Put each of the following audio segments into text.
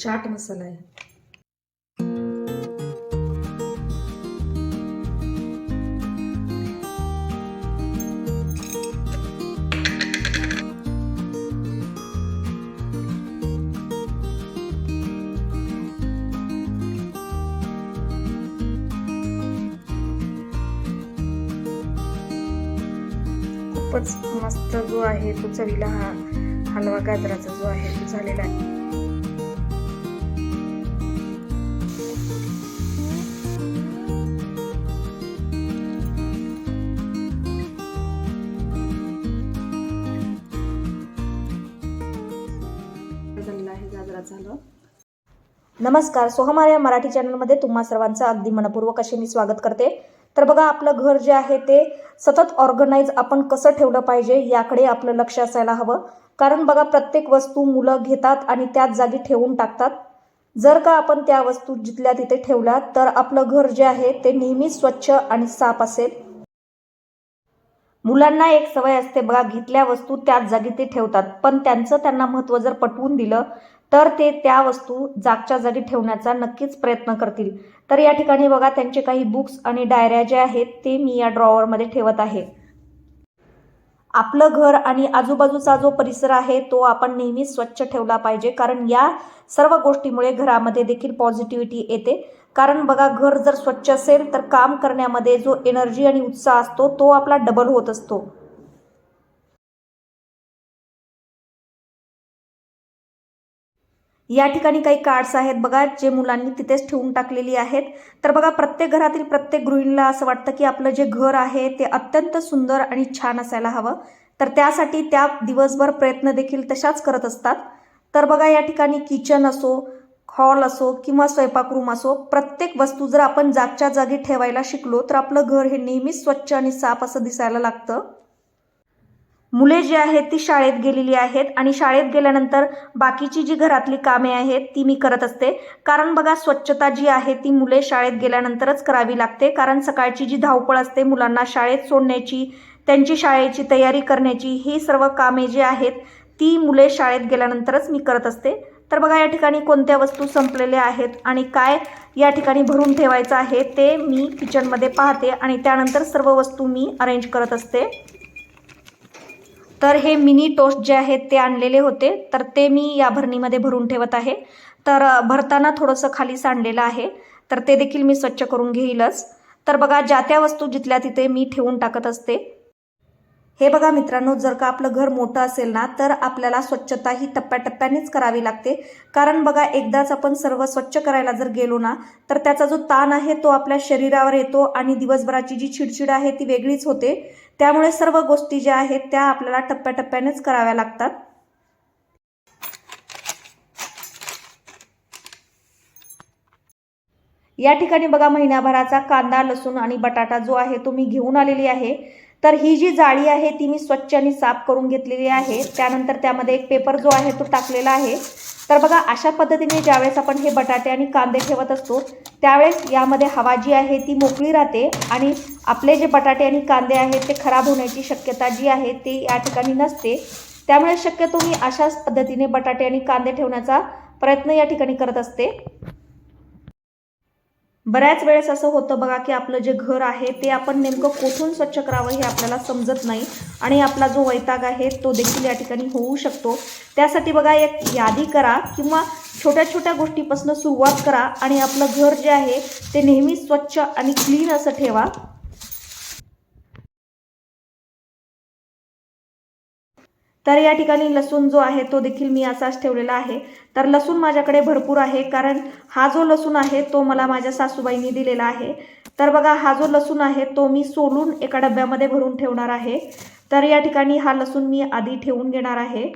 चाट मसाला आहे। खूपच मस्त जो आहे तो चवीला हा हलवा गाजराचा जो आहे तो झालेला आहे। नमस्कार, सोहमार या मराठी चॅनलमध्ये तुम्हा सर्वांचं अगदी मनपूर्वक असे मी स्वागत करते। तर बघा, आपलं घर जे आहे ते सतत ऑर्गनाइज आपण कसं ठेवलं पाहिजे याकडे आपलं लक्ष असायला हवं। कारण बघा, प्रत्येक वस्तू मुलं घेतात आणि त्याच जागी ठेवून टाकतात। जर का आपण त्या वस्तू जिथल्या तिथे ठेवल्या तर आपलं घर जे आहे ते नेहमी स्वच्छ आणि साफ असेल। मुलांना एक सवय असते बघा, घेतल्या वस्तू त्याच जागी ते ठेवतात, पण त्यांना महत्त्व जर पटवून दिलं तर ते त्या वस्तू जागच्या जागी ठेवण्याचा नक्कीच प्रयत्न करतील। तर या ठिकाणी बघा, त्यांचे काही बुक्स आणि डायऱ्या जे आहेत ते मी या ड्रॉवरमध्ये ठेवत आहे। आपलं घर आणि आजूबाजूचा जो परिसर आहे तो आपण नेहमी स्वच्छ ठेवला पाहिजे, कारण या सर्व गोष्टीमुळे घरामध्ये देखील पॉझिटिव्हिटी येते। कारण बघा, घर जर स्वच्छ असेल तर काम करण्यामध्ये जो एनर्जी आणि उत्साह असतो तो आपला डबल होत असतो। या ठिकाणी काही कार्ड्स आहेत बघा, जे मुलांनी तिथेच ठेवून टाकलेली आहेत। तर बघा, प्रत्येक घरातील प्रत्येक गृहिणीला असं वाटतं की आपलं जे घर आहे ते अत्यंत सुंदर आणि छान असायला हवं, तर त्यासाठी त्या दिवसभर प्रयत्न देखील तशाच करत असतात। तर बघा, या ठिकाणी किचन असो, हॉल असो किंवा स्वयंपाक रूम असो, प्रत्येक वस्तू जर आपण जागच्या जागी ठेवायला शिकलो तर आपलं घर हे नेहमीच स्वच्छ आणि साफ असं दिसायला लागतं। मुले जी आहेत ती शाळेत गेलेली आहेत आणि शाळेत गेल्यानंतर बाकीची जी घरातली कामे आहेत ती मी करत असते। कारण बघा, स्वच्छता जी आहे ती मुले शाळेत गेल्यानंतरच करावी लागते, कारण सकाळची जी धावपळ असते मुलांना शाळेत सोडण्याची, त्यांची शाळेची तयारी करण्याची, ही सर्व कामे जी आहेत ती मुले शाळेत गेल्यानंतरच मी करत असते। तर बघा, या ठिकाणी कोणत्या वस्तू संपलेल्या आहेत आणि काय या ठिकाणी भरून ठेवायचं आहे ते मी किचनमध्ये पाहते आणि त्यानंतर सर्व वस्तू मी अरेंज करत असते। तर हे मिनी टोस्ट जे आहेत ते आणलेले होते, तर ते मी या भरणीमध्ये भरून ठेवत आहे। तर भरताना थोडंसं खाली सांडलेलं आहे, तर ते देखील मी स्वच्छ करून घेईलच। तर बघा, ज्या त्या वस्तू जिथल्या तिथे मी ठेवून टाकत असते। हे बघा मित्रांनो, जर का आपलं घर मोठं असेल ना तर आपल्याला स्वच्छता ही टप्प्याटप्प्यानेच करावी लागते। कारण बघा, एकदाच आपण सर्व स्वच्छ करायला जर गेलो ना तर त्याचा जो ताण आहे तो आपल्या शरीरावर येतो आणि दिवसभराची जी चिडचिड आहे ती वेगळीच होते। त्यामुळे सर्व गोष्टी ज्या आहेत त्या आपल्याला टप्प्याटप्प्यानेच कराव्या लागतात। या ठिकाणी बघा, महिन्याभराचा कांदा, लसूण आणि बटाटा जो आहे तो मी घेऊन आलेली आहे। तर ही जी जाळी आहे ती मी स्वच्छ आणि साफ करून घेतलेली आहे। त्यानंतर त्यामध्ये एक पेपर जो आहे तो टाकलेला आहे। तर बघा, अशा पद्धतीने ज्यावेळेस आपण हे बटाटे आणि कांदे ठेवत असतो त्यावेळेस यामध्ये हवा जी आहे ती मोकळी राहते आणि आपले जे बटाटे आणि कांदे आहेत ते खराब होण्याची शक्यता जी आहे ती या ठिकाणी नसते। त्यामुळे शक्यतो मी अशाच पद्धतीने बटाटे आणि कांदे ठेवण्याचा प्रयत्न या ठिकाणी करत असते। बऱ्याच वेळेस असं होतं बघा की आपलं जे घर आहे ते आपण नेमकं कुठून स्वच्छ करावं हे आपल्याला समजत नाही आणि आपला जो वैताग आहे तो देखील या ठिकाणी होऊ शकतो। त्यासाठी बघा, एक यादी करा किंवा छोट्या छोट्या गोष्टीपासून सुरुवात करा आणि आपलं घर जे आहे ते नेहमी स्वच्छ आणि क्लीन असं ठेवा। तर या ठिकाणी लसूण जो आहे तो देखील मी असाच ठेवलेला आहे। तर लसूण माझ्याकडे भरपूर आहे, कारण हा जो लसूण आहे तो मला माझ्या सासूबाईंनी दिलेला आहे। तर बघा, हा जो लसूण आहे तो मी सोलून एका डब्यामध्ये भरून ठेवणार आहे। तर या ठिकाणी हा लसूण मी आधी ठेवून घेणार आहे।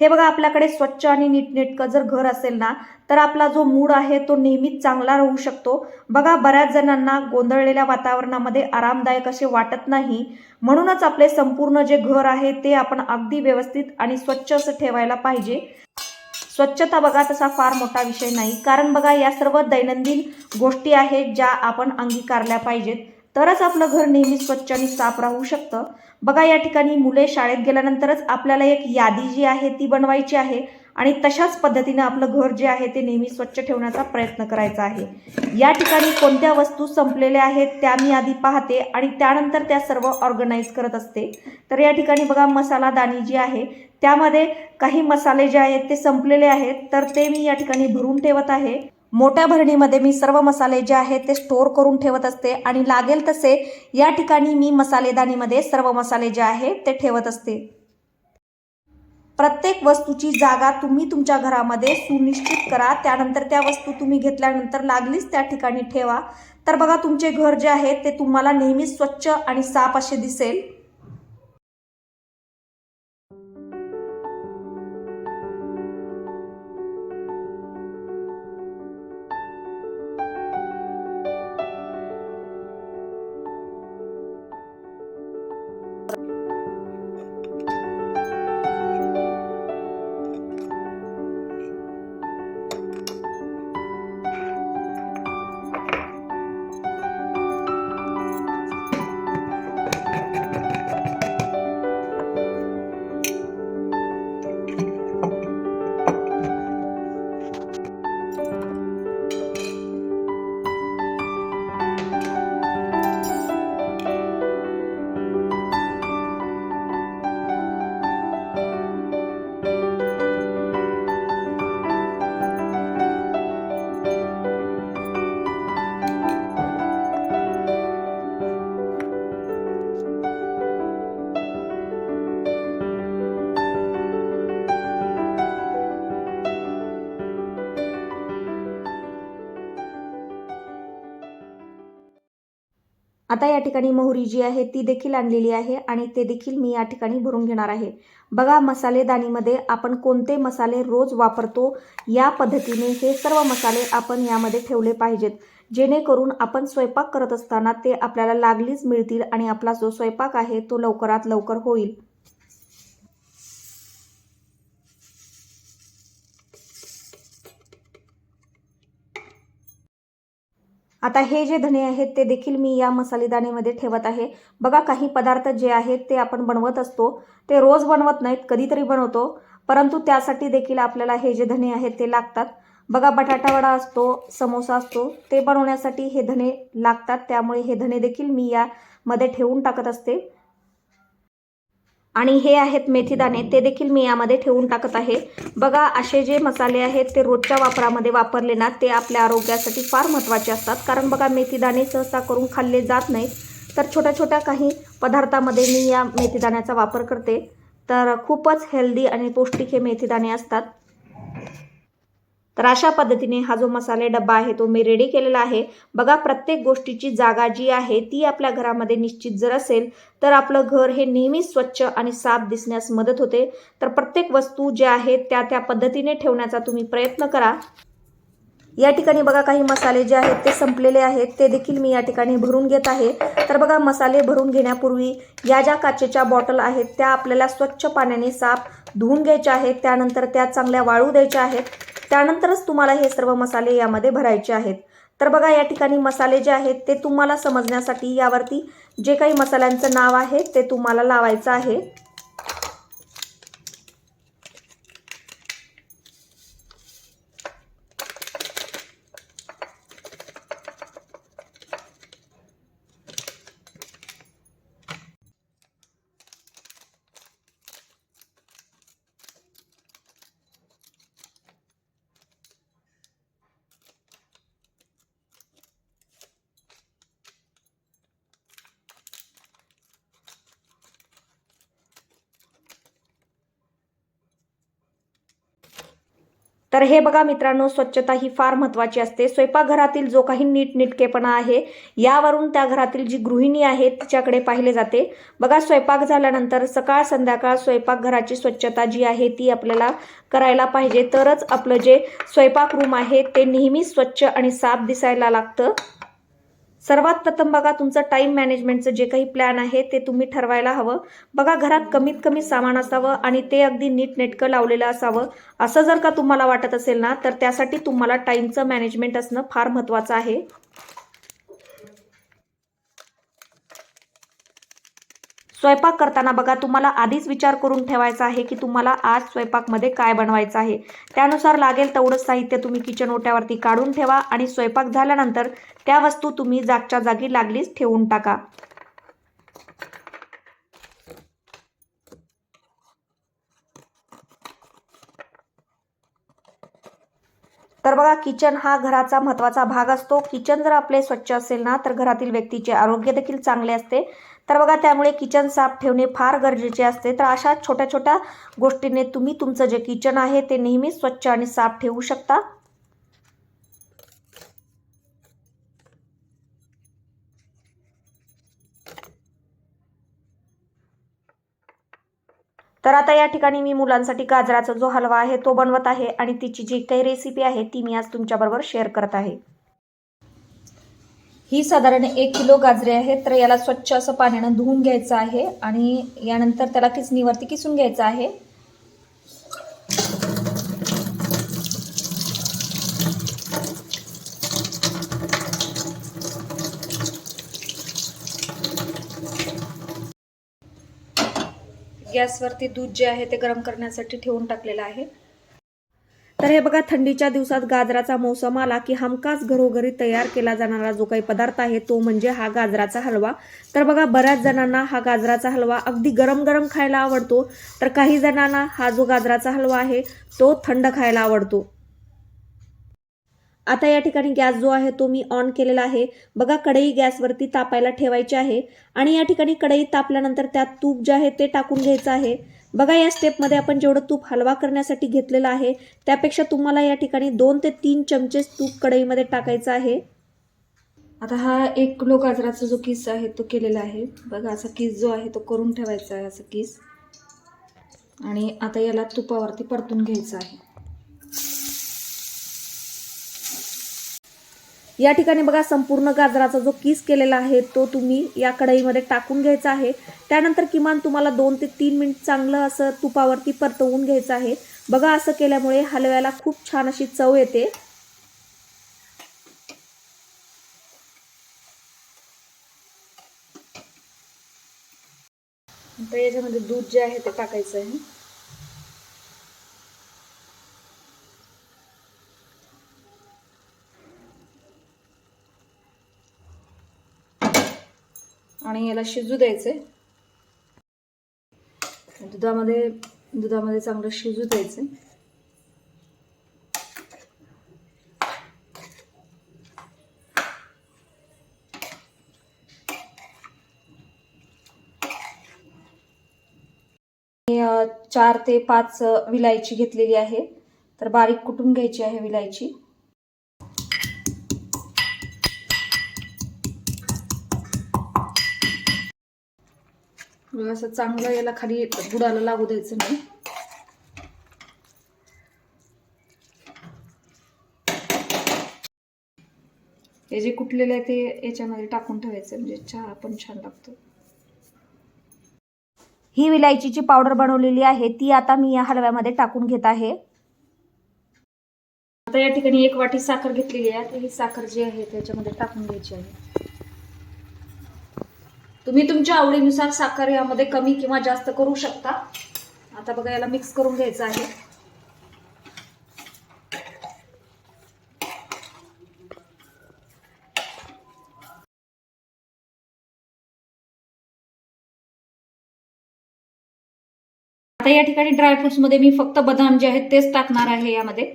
हे बघा, आपल्याकडे स्वच्छ आणि नीटनेटकं जर घर असेल ना तर आपला जो मूड आहे तो नेहमीच चांगला राहू शकतो। बघा, बऱ्याच जणांना गोंधळलेल्या वातावरणामध्ये आरामदायक असे वाटत नाही, म्हणूनच आपले संपूर्ण जे घर आहे ते आपण अगदी व्यवस्थित आणि स्वच्छ असं ठेवायला पाहिजे। स्वच्छता बघा तसा फार मोठा विषय नाही, कारण बघा, या सर्व दैनंदिन गोष्टी आहेत ज्या आपण अंगीकारल्या पाहिजेत, तरच आपलं घर नेहमी स्वच्छ आणि साफ राहू शकतं। बघा, या ठिकाणी मुले शाळेत गेल्यानंतरच आपल्याला एक यादी जी आहे ती बनवायची आहे आणि तशाच पद्धतीने आपलं घर जे आहे ते नेहमी स्वच्छ ठेवण्याचा प्रयत्न करायचा आहे। या ठिकाणी कोणत्या वस्तू संपलेल्या आहेत त्या मी आधी पाहते आणि त्यानंतर त्या सर्व ऑर्गनाईज करत असते। तर या ठिकाणी बघा मसाला दाणी जी आहे त्यामध्ये काही मसाले जे आहेत ते संपलेले आहेत, तर ते मी या ठिकाणी भरून ठेवत आहे। मोठ्या भरणीमध्ये मी सर्व मसाले जे आहेत ते स्टोअर करून ठेवत असते आणि लागेल तसे या ठिकाणी मी मसालेदानीमध्ये सर्व मसाले जे आहेत ते ठेवत असते। प्रत्येक वस्तूची जागा तुम्ही तुमच्या घरामध्ये सुनिश्चित करा, त्यानंतर त्या वस्तू तुम्ही घेतल्यानंतर लागलीच त्या ठिकाणी ठेवा। तर बघा तुमचे घर जे आहे ते तुम्हाला नेहमी स्वच्छ आणि साफ असे दिसेल। आता या ठिकाणी मोहरी जी आहे ती देखील आणलेली आहे आणि ते देखील मी या ठिकाणी भरून घेणार आहे। बघा मसालेदानीमध्ये आपण कोणते मसाले रोज वापरतो या पद्धतीने हे सर्व मसाले आपण यामध्ये ठेवले पाहिजेत, जेणेकरून आपण स्वयंपाक करत असताना ते आपल्याला लागलीच मिळतील आणि आपला जो स्वयंपाक आहे तो लवकरात लवकर होईल। आता हे जे धणे आहेत ते देखील मी या मसालेदाणेमध्ये ठेवत आहे। बघा काही पदार्थ जे आहेत ते आपण बनवत असतो, ते रोज बनवत नाहीत, कधीतरी बनवतो, परंतु त्यासाठी देखील आपल्याला हे जे धणे आहेत ते लागतात। बघा बटाटा वडा असतो, समोसा असतो, ते बनवण्यासाठी हे धणे लागतात, त्यामुळे हे धणे देखील मी यामध्ये ठेवून टाकत असते। आणि हे आहेत मेथीदाणे, ते देखील मी यामध्ये ठेवून टाकत आहे। बघा असे जे मसाले आहेत ते रोजच्या वापरामध्ये वापरले ना ते आपल्या आरोग्यासाठी फार महत्त्वाचे असतात, कारण बघा मेथीदाणे सहसा करून खाल्ले जात नाहीत, तर छोट्या छोट्या काही पदार्थामध्ये मी या मेथीदाण्याचा वापर करते। तर खूपच हेल्दी आणि पौष्टिक हे मेथीदाणे असतात। तर अशा पद्धतीने हा जो मसाले डब्बा आहे तो मी रेडी केलेला आहे। बघा प्रत्येक गोष्टीची जागा जी आहे ती आपल्या घरामध्ये निश्चित जर असेल तर आपलं घर हे नेहमी स्वच्छ आणि साफ दिसण्यास मदत होते। तर प्रत्येक वस्तू ज्या आहेत त्या त्या पद्धतीने ठेवण्याचा तुम्ही प्रयत्न करा। या ठिकाणी बघा काही मसाले जे आहेत ते संपलेले आहेत, ते देखील मी या ठिकाणी भरून घेत आहे। तर बघा मसाले भरून घेण्यापूर्वी या ज्या काचेच्या बॉटल आहेत त्या आपल्याला स्वच्छ पाण्याने साफ धुवून घ्यायच्या आहेत, त्यानंतर त्या चांगल्या वाळू द्यायच्या आहेत, त्यानंतरच तुम्हाला हे सर्व मसाले यामध्ये भरायचे आहेत। तर बघा या ठिकाणी मसाले जे आहेत ते तुम्हाला समजण्यासाठी यावरती जे काही मसाल्यांचं नाव आहे ते तुम्हाला लावायचं आहे। तर हे बघा मित्रांनो, स्वच्छता ही फार महत्त्वाची असते। स्वयंपाकघरातील जो काही नीटनेटकेपणा आहे यावरून त्या घरातील जी गृहिणी आहे तिच्याकडे पाहिले जाते। बघा स्वयंपाक झाल्यानंतर सकाळ संध्याकाळ स्वयंपाकघराची स्वच्छता जी आहे ती आपल्याला करायला पाहिजे, तरच आपलं जे स्वयंपाक रूम आहे ते नेहमी स्वच्छ आणि साफ दिसायला लागतं। सर्वात प्रथम बघा तुमचं टाइम मॅनेजमेंटचं जे काही प्लॅन आहे ते तुम्ही ठरवायला हवं। बघा घरात कमीत कमी सामान असावं आणि ते अगदी नीटनेटकं लावलेलं असावं, असं जर का तुम्हाला वाटत असेल ना तर त्यासाठी तुम्हाला टाइमचं मॅनेजमेंट असणं फार महत्त्वाचं आहे। स्वयंपाक करताना बघा तुम्हाला आधीच विचार करून ठेवायचा आहे की तुम्हाला आज स्वयंपाकमध्ये काय बनवायचं आहे. त्यानुसार लागेल तेवढं साहित्य तुम्ही किचन ओट्यावरती काढून ठेवा आणि स्वयंपाक झाल्यानंतर त्या वस्तू तुम्ही जागच्या जागी लागलीच ठेवून टाका. तर बघा किचन हा घराचा महत्त्वाचा भाग असतो. किचन जर आपले स्वच्छ असेल ना तर घरातील व्यक्तीचे आरोग्य देखील चांगले असते. तर बघा त्यामुळे किचन साफ ठेवणे फार गरजेचे असते. तर अशा छोट्या छोट्या गोष्टीने तुम्ही तुमचं जे किचन आहे ते नेहमी स्वच्छ आणि साफ ठेवू शकता. तर आता या ठिकाणी मी मुलांसाठी गाजराचा जो हलवा आहे तो बनवत आहे आणि तिची जी काही रेसिपी आहे ती मी आज तुमच्याबरोबर शेअर करत आहे. ही साधारण 1 किलो गाजरे आहेत. तर याला स्वच्छ असं पाण्यानं धुवून घ्यायचं आहे आणि यानंतर त्याला किसणीवरती किसून घ्यायचं आहे. गॅसवरती दूध जे आहे ते गरम करण्यासाठी ठेवून टाकलेलं आहे. तर हे बघा थंडीच्या दिवसात गाजराचा मौसम आला की हमखास घरोघरी तयार केला जाणारा जो काही पदार्थ आहे तो म्हणजे हा गाजराचा हलवा. तर बघा बऱ्याच जणांना हा गाजराचा हलवा अगदी गरम गरम खायला आवडतो, तर काही जणांना हा जो गाजराचा हलवा आहे तो थंड खायला आवडतो. आता या ठिकाणी गॅस जो आहे तो मी ऑन केलेला आहे. बघा कढई गॅसवरती तापायला ठेवायची आहे आणि या ठिकाणी कढई तापल्यानंतर त्यात तूप जे आहे ते टाकून घ्यायचं आहे. बघा या स्टेपमध्ये आपण जेवढं तूप हलवा करण्यासाठी घेतलेलं आहे त्यापेक्षा तुम्हाला या ठिकाणी 2 ते 3 चमचे तूप कढईमध्ये टाकायचं आहे. आता हा 1 किलो गाजराचा जो किस आहे तो केलेला आहे. बघा असा किस जो आहे तो करून ठेवायचा आहे असा किस, आणि आता याला तुपावरती परतून घ्यायचं आहे. या ठिकाणी बघा संपूर्ण गाजराचा जो किस केलेला आहे तो तुम्ही या कढईमध्ये टाकून घ्यायचा आहे. त्यानंतर किमान तुम्हाला 2 ते 3 मिनिट चांगलं असं तुपावरती परतवून घ्यायचं आहे. बघा असं केल्यामुळे हलव्याला खूप छान अशी चव येते. तर याच्यामध्ये दूध जे आहे ते टाकायचं आहे. आणि याला शिजू द्यायचे. दुधामध्ये चांगलं शिजू द्यायचे. मी 4 ते 5 विलायची घेतलेली आहे. तर बारीक कुटून घ्यायची आहे विलायची. असं चांगलं याला खाली बुडाला लागू द्यायचं नाही. हे जे कुटलेलं आहे ते याच्यामध्ये टाकून ठेवायचं म्हणजे चहा पण छान लागतो. ही विलायचीची पावडर बनवलेली आहे ती आता मी या हलव्यामध्ये टाकून घेत आहे. आता या ठिकाणी 1 वाटी साखर घेतलेली आहे. तर ही साखर जी आहे त्याच्यामध्ये टाकून घ्यायची आहे. तुम्ही तुमच्या आवडीनुसार साखर यामध्ये कमी किंवा जास्त करू शकता. आता बघा याला मिक्स करून घ्यायचं आहे. आता या ठिकाणी ड्रायफ्रुट्स मध्ये मी फक्त बदाम जे आहेत तेच टाकणार आहे यामध्ये.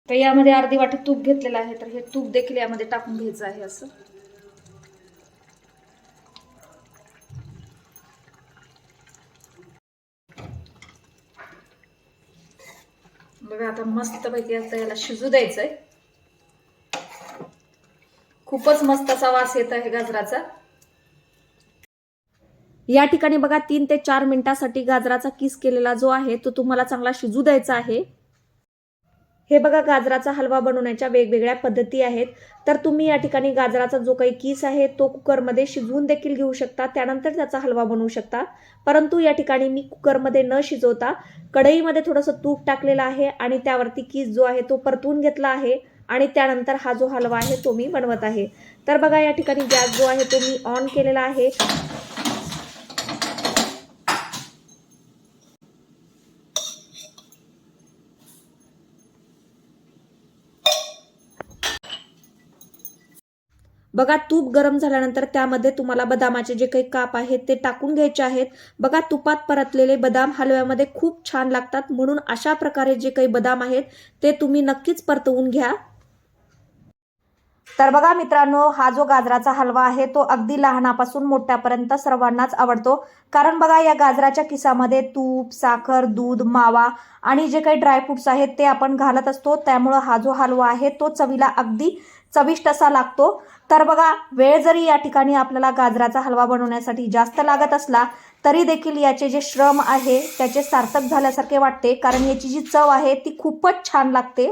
तर यामध्ये अर्धी वाटी तूप घेतलेलं आहे. तर हे तूप देखील यामध्ये टाकून घ्यायचं आहे असं. बघा आता मस्तपैकी आता याला शिजू द्यायचंय. खूपच मस्त असा वास येत आहे गाजराचा. या ठिकाणी बघा 3 ते 4 मिनिटांसाठी गाजराचा किस केलेला जो आहे तो तुम्हाला चांगला शिजू द्यायचा आहे. हे बघा गाजराचा हलवा बनवण्याच्या वेगवेगळ्या पद्धती आहेत. तर तुम्ही या ठिकाणी गाजराचा जो काही किस आहे तो कुकरमध्ये शिजवून देखील घेऊ शकता, त्यानंतर त्याचा हलवा बनवू शकता. परंतु या ठिकाणी मी कुकरमध्ये न शिजवता कढईमध्ये थोडंसं तूप टाकलेलं आहे आणि त्यावरती किस जो आहे तो परतून घेतला आहे आणि त्यानंतर हा जो हलवा आहे तो मी बनवत आहे. तर बघा या ठिकाणी गॅस जो आहे तो मी ऑन केलेला आहे. बघा तूप गरम झाल्यानंतर त्यामध्ये तुम्हाला बदामाचे जे काही काप आहेत ते टाकून घ्यायचे आहेत. बघा तुपात परतलेले बदाम हलव्यामध्ये खूप छान लागतात, म्हणून अशा प्रकारे जे काही बदाम आहेत ते तुम्ही नक्कीच परतवून घ्या. तर बघा मित्रांनो, हा जो गाजराचा हलवा आहे तो अगदी लहानापासून मोठ्यापर्यंत सर्वांनाच आवडतो. कारण बघा या गाजराच्या किसामध्ये तूप, साखर, दूध, मावा आणि जे काही ड्रायफ्रुट्स आहेत ते आपण घालत असतो, त्यामुळे हा जो हलवा आहे तो चवीला अगदी चविष्ट असा लागतो. तर बघा वेळ जरी या ठिकाणी आपल्याला गाजराचा हलवा बनवण्यासाठी जास्त लागत असला तरी देखील याचे जे श्रम आहे त्याचे सार्थक झाल्यासारखे वाटते, कारण याची जी चव आहे ती खूपच छान लागते.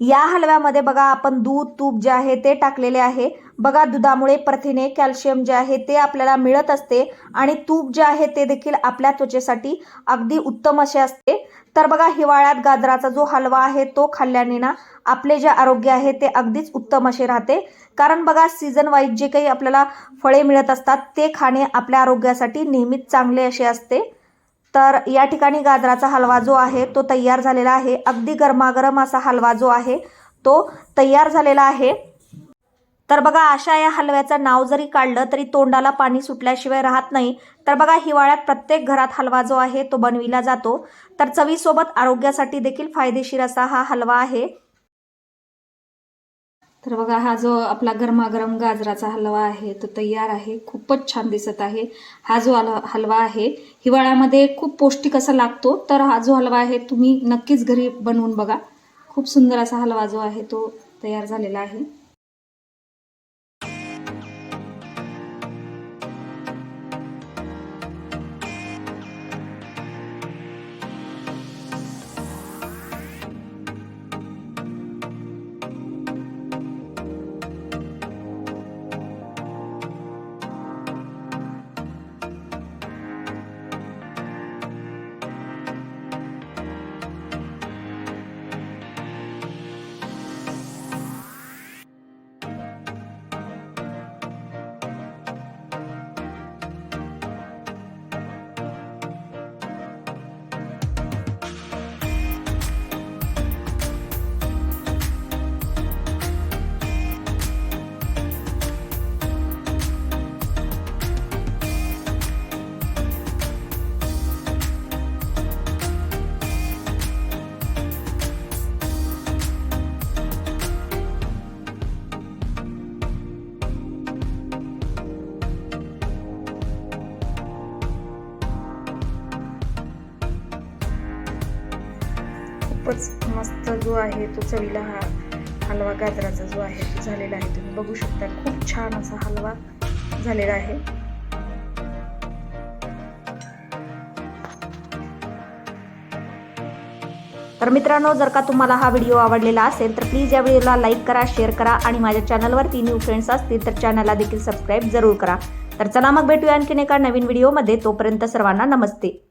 या हलव्यामध्ये बघा आपण दूध, तूप जे आहे ते टाकलेले आहे. बघा दुधामुळे प्रथिने, कॅल्शियम जे आहे ते आपल्याला मिळत असते आणि तूप जे आहे ते देखील आपल्या त्वचेसाठी अगदी उत्तम असे असते. तर बघा हिवाळ्यात गाजराचा जो हलवा आहे तो खाल्ल्याने ना आपले जे आरोग्य आहे ते अगदीच उत्तम असे राहते. कारण बघा सीझन वाईज जे काही आपल्याला फळे मिळत असतात ते खाणे आपल्या आरोग्यासाठी नेहमीच चांगले असे असते. तर या ठिकाणी गाजराचा हलवा जो आहे तो तयार झालेला आहे. अगदी गरमागरम असा हलवा जो आहे तो तयार झालेला आहे. तर बघा अशा या हलव्याचं नाव जरी काढलं तरी तोंडाला पाणी सुटल्याशिवाय राहत नाही. तर बघा हिवाळ्यात प्रत्येक घरात हलवा जो आहे तो बनविला जातो. तर चवीसोबत आरोग्यासाठी देखील फायदेशीर असा हा हलवा आहे. तर बघा हा जो आपला गरमागरम गाजराचा हलवा आहे तो तयार आहे. खूपच छान दिसत आहे. हा जो हलवा आहे हिवाळ्यामध्ये खूप पौष्टिक असा लागतो. तर हा जो हलवा आहे तुम्ही नक्कीच घरी बनवून बघा. खूप सुंदर असा हलवा जो आहे तो तयार झालेला आहे. खूपच मस्त जो आहे तो चवीला हा हलवा गाजराचा जो आहे तो झालेला आहे. तुम्ही बघू शकता खूप छान असा हलवा झालेला आहे. तर मित्रांनो, जर का तुम्हाला हा व्हिडिओ आवडलेला असेल तर प्लीज या व्हिडिओला लाईक करा, शेअर करा आणि माझ्या चॅनलवरती न्यू फ्रेंड्स असतील तर चॅनलला देखील सबस्क्राईब जरूर करा. तर चला मग भेटूया आणखीन एका नवीन व्हिडिओमध्ये. तोपर्यंत सर्वांना नमस्ते.